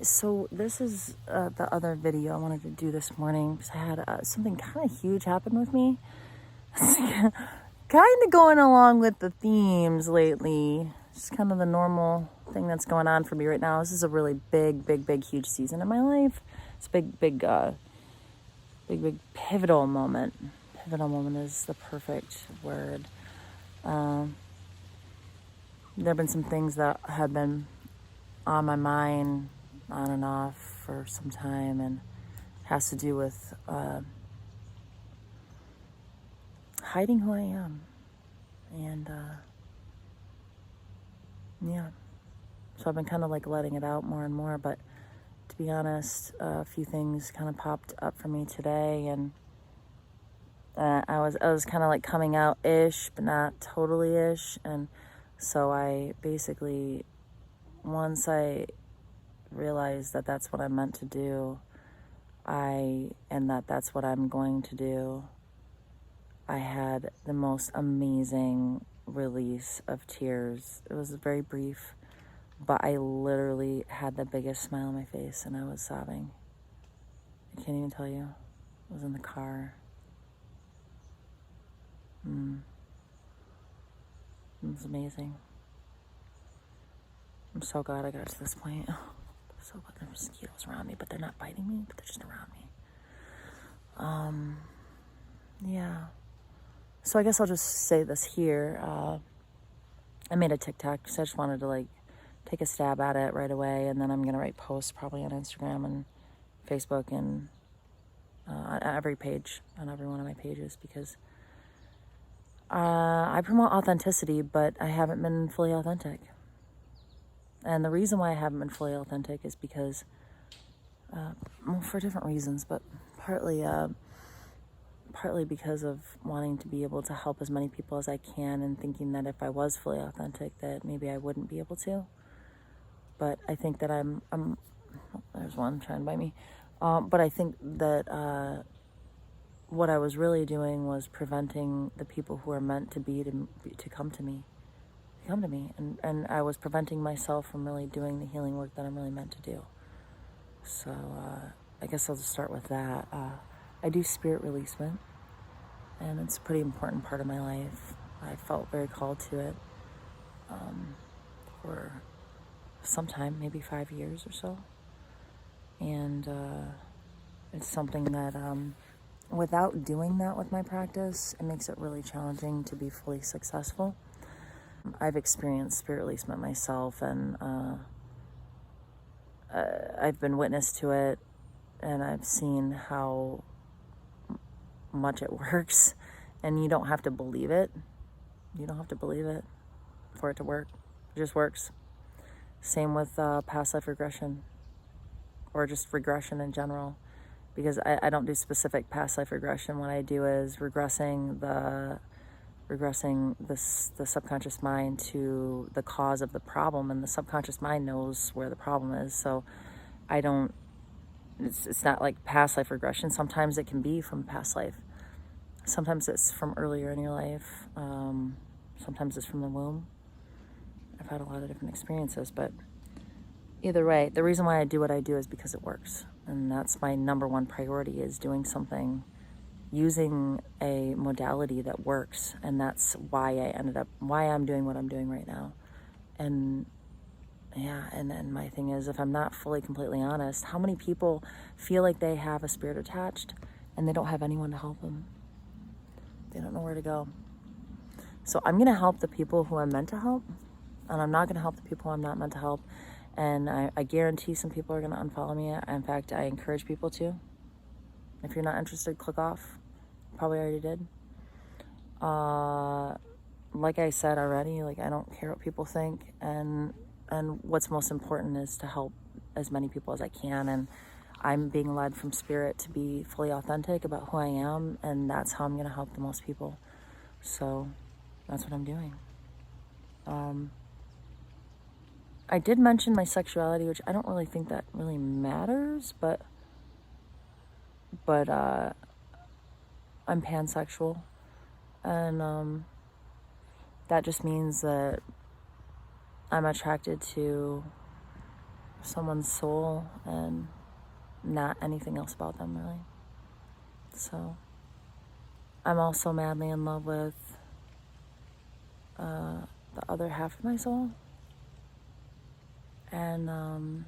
So this is the other video I wanted to do this morning because I had something kind of huge happen with me. Kind of going along with the themes lately. Just kind of the normal thing that's going on for me right now. This is a really big, huge season in my life. It's a big, pivotal moment. Pivotal moment is the perfect word. There have been some things that have been on my mind on and off for some time, and has to do with hiding who I am. And so I've been kind of like letting it out more and more, but to be honest, a few things kind of popped up for me today, and I was kind of like coming out ish, but not totally ish. And so I basically, once I realized that that's what I'm meant to do, and that's what I'm going to do, I had the most amazing release of tears. It was very brief, but I literally had the biggest smile on my face and I was sobbing. I can't even tell you. I was in the car. It was amazing. I'm so glad I got to this point. So glad there are mosquitoes around me, but they're not biting me, but they're just around me. Yeah. So I guess I'll just say this here. I made a TikTok, so I just wanted to like take a stab at it right away, and then I'm gonna write posts probably on Instagram and Facebook and on every page, on every one of my pages, because I promote authenticity, but I haven't been fully authentic. And the reason why I haven't been fully authentic is because, for different reasons, but partly because of wanting to be able to help as many people as I can, and thinking that if I was fully authentic, that maybe I wouldn't be able to. But I think that I'm there's one trying to bite me. But I think that what I was really doing was preventing the people who are meant to be to come to me. And I was preventing myself from really doing the healing work that I'm really meant to do. So I guess I'll just start with that. I do spirit releasement, and it's a pretty important part of my life. I felt very called to it for some time, maybe 5 years or so. And it's something that without doing that with my practice, it makes it really challenging to be fully successful. I've experienced spirit releasement myself, and I've been witness to it, and I've seen how much it works. And you don't have to believe it. You don't have to believe it for it to work. It just works. Same with past life regression, or just regression in general, because I don't do specific past life regression. What I do is regressing the subconscious mind to the cause of the problem, and the subconscious mind knows where the problem is. So it's not like past life regression. Sometimes it can be from past life. Sometimes it's from earlier in your life. Sometimes it's from the womb. I've had a lot of different experiences, but either way, the reason why I do what I do is because it works. And that's my number one priority, is doing something, using a modality that works. And that's why I'm doing what I'm doing right now. And yeah, and then my thing is, if I'm not fully, completely honest, how many people feel like they have a spirit attached and they don't have anyone to help them? They don't know where to go. So I'm going to help the people who I'm meant to help, and I'm not going to help the people who I'm not meant to help. And I guarantee some people are going to unfollow me. In fact, I encourage people to. If you're not interested, click off. Probably already did. Like I said already, like, I don't care what people think. And what's most important is to help as many people as I can. And I'm being led from spirit to be fully authentic about who I am. And that's how I'm going to help the most people. So that's what I'm doing. I did mention my sexuality, which I don't really think that really matters, but I'm pansexual, and that just means that I'm attracted to someone's soul and not anything else about them, really. So I'm also madly in love with the other half of my soul. And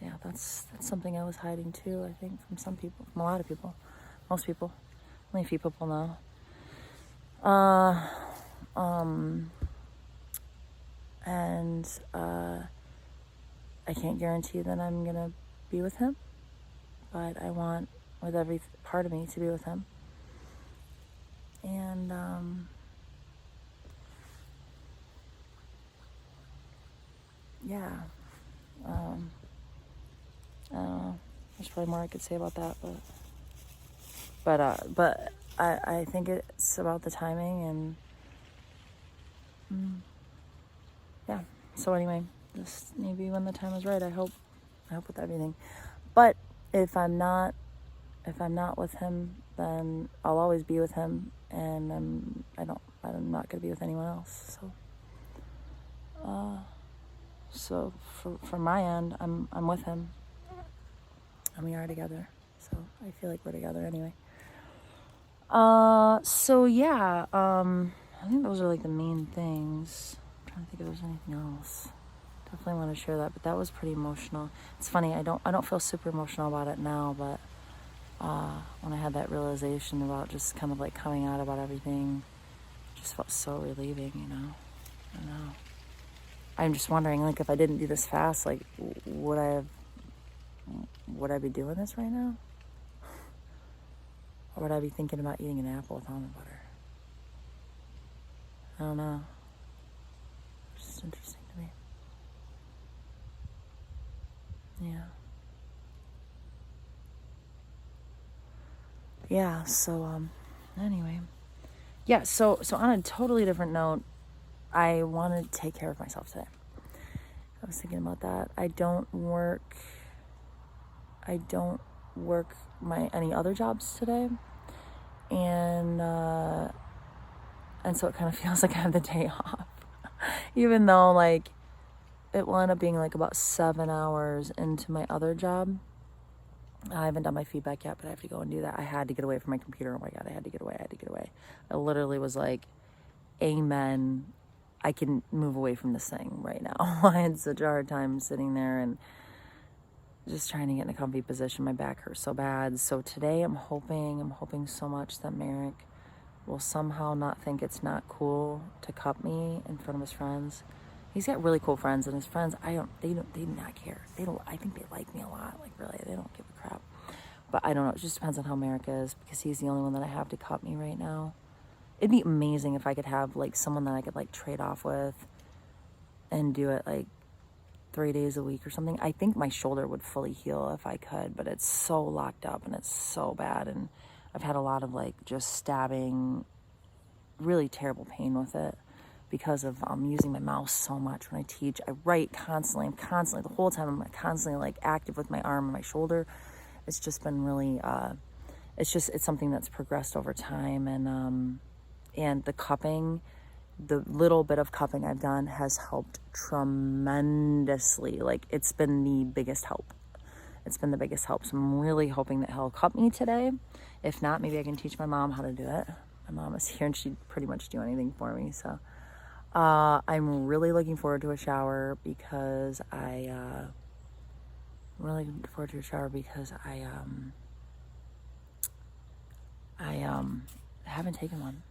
yeah, that's something I was hiding too, I think, from some people, from a lot of people, most people. Only a few people know. And I can't guarantee that I'm gonna be with him, but I want with every part of me to be with him. And yeah, I don't know. There's probably more I could say about that, but I think it's about the timing and yeah. So anyway, just maybe when the time is right, I hope with everything. But if I'm not with him, then I'll always be with him, and I'm not gonna be with anyone else. So from my end, I'm with him, and we are together. So I feel like we're together anyway. So yeah, I think those are like the main things. I'm trying to think if there's anything else. Definitely want to share that, but that was pretty emotional. It's funny, I don't feel super emotional about it now, but when I had that realization about just kind of like coming out about everything, it just felt so relieving, I don't know. I'm just wondering, like, if I didn't do this fast, like, would I be doing this right now? Or would I be thinking about eating an apple with almond butter? I don't know. It's just interesting to me. Yeah. Yeah, so, anyway. Yeah, so on a totally different note, I want to take care of myself today. I was thinking about that. I don't work my any other jobs today, and so it kind of feels like I have the day off, even though like it will end up being like about 7 hours into my other job. I haven't done my feedback yet, but I have to go and do that. I had to get away from my computer. Oh my God, I had to get away. I literally was like, amen. I can move away from this thing right now. I had such a hard time sitting there and just trying to get in a comfy position. My back hurts so bad. So today I'm hoping so much that Merrick will somehow not think it's not cool to cup me in front of his friends. He's got really cool friends, and his friends, they do not care. I think they like me a lot. Like, really, they don't give a crap. But I don't know. It just depends on how Merrick is, because he's the only one that I have to cup me right now. It'd be amazing if I could have like someone that I could like trade off with and do it like 3 days a week or something. I think my shoulder would fully heal if I could, but it's so locked up and it's so bad, and I've had a lot of like just stabbing, really terrible pain with it because of using my mouse so much when I teach. I write constantly. I'm constantly, the whole time I'm constantly like active with my arm and my shoulder. It's just been really it's something that's progressed over time, and the cupping, the little bit of cupping I've done has helped tremendously. Like, it's been the biggest help. So I'm really hoping that he'll cup me today. If not, maybe I can teach my mom how to do it. My mom is here and she'd pretty much do anything for me. So I'm really looking forward to a shower because I haven't taken one.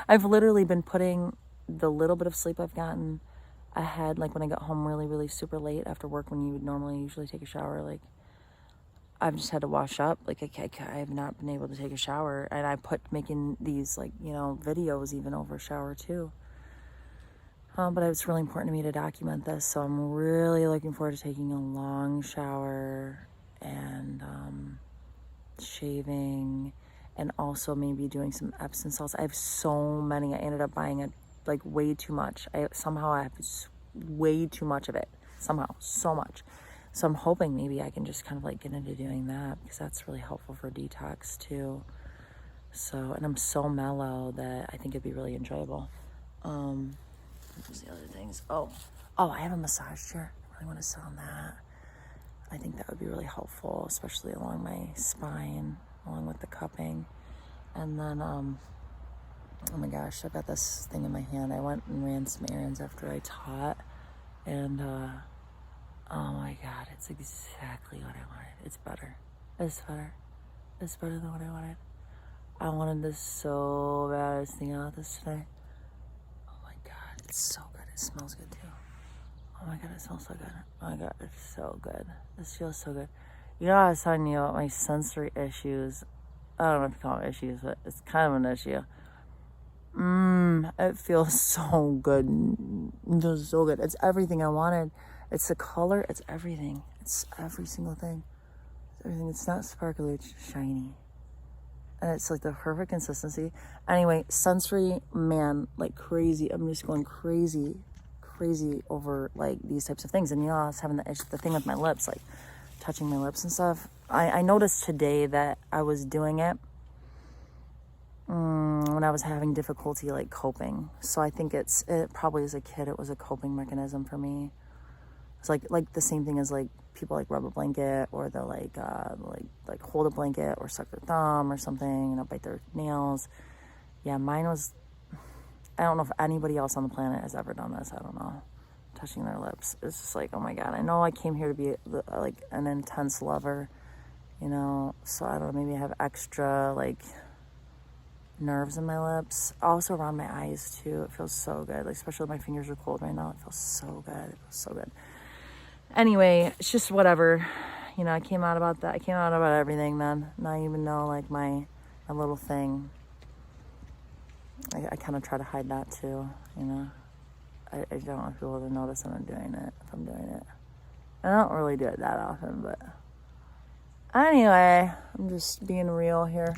I've literally been putting the little bit of sleep I've gotten ahead, like when I got home really, really super late after work, when you would normally usually take a shower. Like, I've just had to wash up. Like, I have not been able to take a shower, and I put making these like, videos even over a shower too. But it's really important to me to document this, so I'm really looking forward to taking a long shower and shaving, and also maybe doing some Epsom salts. I have so many. I ended up buying way too much. I have way too much of it. Somehow, so much. So I'm hoping maybe I can just kind of like get into doing that, because that's really helpful for detox too. So, and I'm so mellow that I think it'd be really enjoyable. What was the other things? Oh, I have a massage chair. really want to sit on that. I think that would be really helpful, especially along my spine, along with the cupping. And then, oh my gosh, I've got this thing in my hand. I went and ran some errands after I taught, and oh my God, it's exactly what I wanted. It's better. It's better. It's better than what I wanted. I wanted this so bad. I was thinking about this today. Oh my God, it's so good. It smells good too. Oh my God, it smells so good. Oh my God, it's so good. This feels so good. You know, I was talking to you about my sensory issues. I don't know if you call them issues, but it's kind of an issue. It feels so good. It feels so good. It's everything I wanted. It's the color. It's everything. It's every single thing. It's everything. It's not sparkly. It's shiny. And it's like the perfect consistency. Anyway, sensory, man, like crazy. I'm just going crazy over like these types of things. And you know, I was having the thing with my lips, like touching my lips and stuff. I noticed today that I was doing it when I was having difficulty like coping. So I think it probably as a kid, it was a coping mechanism for me. It's like the same thing as like people like rub a blanket, or they'll like hold a blanket or suck their thumb or something, you know, bite their nails. Yeah, mine was, I don't know if anybody else on the planet has ever done this. I don't know. Touching their lips. It's just like, oh my God, I know I came here to be like an intense lover, you know, so I don't know, maybe I have extra like nerves in my lips. Also around my eyes too. It feels so good. Like, especially my fingers are cold right now. It feels so good. It feels so good. Anyway, it's just whatever. You know, I came out about that. I came out about everything then. Now I even know like my little thing. I kind of try to hide that too, you know. I don't want people to notice when I'm doing it, if I'm doing it. I don't really do it that often, but anyway, I'm just being real here.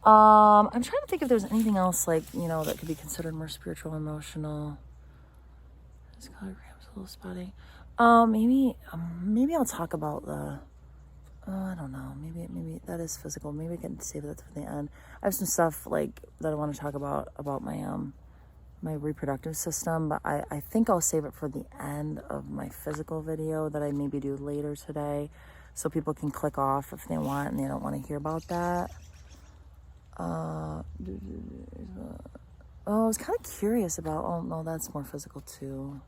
I'm trying to think if there's anything else like, you know, that could be considered more spiritual, emotional. This color gram's a little spotty. Maybe I'll talk about I don't know. Maybe that is physical. Maybe I can save that for the end. I have some stuff like that I want to talk about my reproductive system, but I think I'll save it for the end of my physical video that I maybe do later today, so people can click off if they want and they don't want to hear about that. I was kind of curious about, oh no, that's more physical too.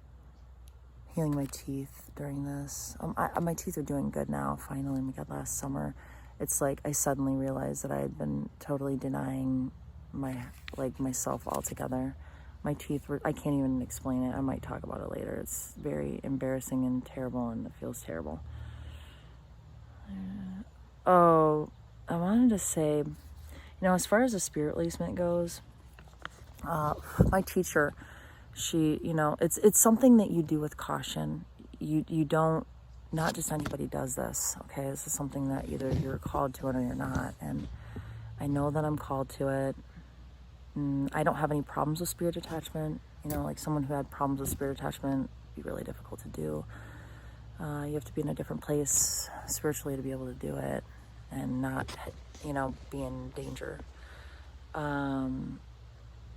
Healing my teeth during this. My teeth are doing good now, finally. Oh my God, last summer, it's like I suddenly realized that I had been totally denying myself altogether. My teeth were, I can't even explain it. I might talk about it later. It's very embarrassing and terrible, and it feels terrible. Oh, I wanted to say, you know, as far as the spirit lacement goes, my teacher, she, you know, it's something that you do with caution. You don't, not just anybody does this, okay? This is something that either you're called to it or you're not. And I know that I'm called to it. I don't have any problems with spirit attachment. You know, like someone who had problems with spirit attachment would be really difficult to do. You have to be in a different place spiritually to be able to do it and not, you know, be in danger. You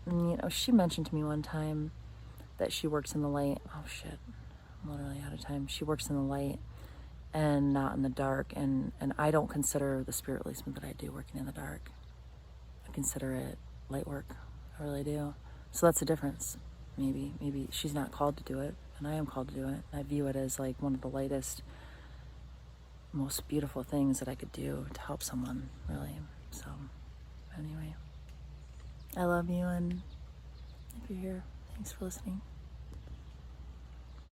know, she mentioned to me one time that she works in the light. Oh shit, I'm literally out of time. She works in the light and not in the dark. And I don't consider the spirit lacement that I do working in the dark. I consider it light work. I really do. So that's the difference. Maybe she's not called to do it, and I am called to do it. I view it as like one of the lightest, most beautiful things that I could do to help someone, really. So anyway, I love you, and if you're here, thanks for listening.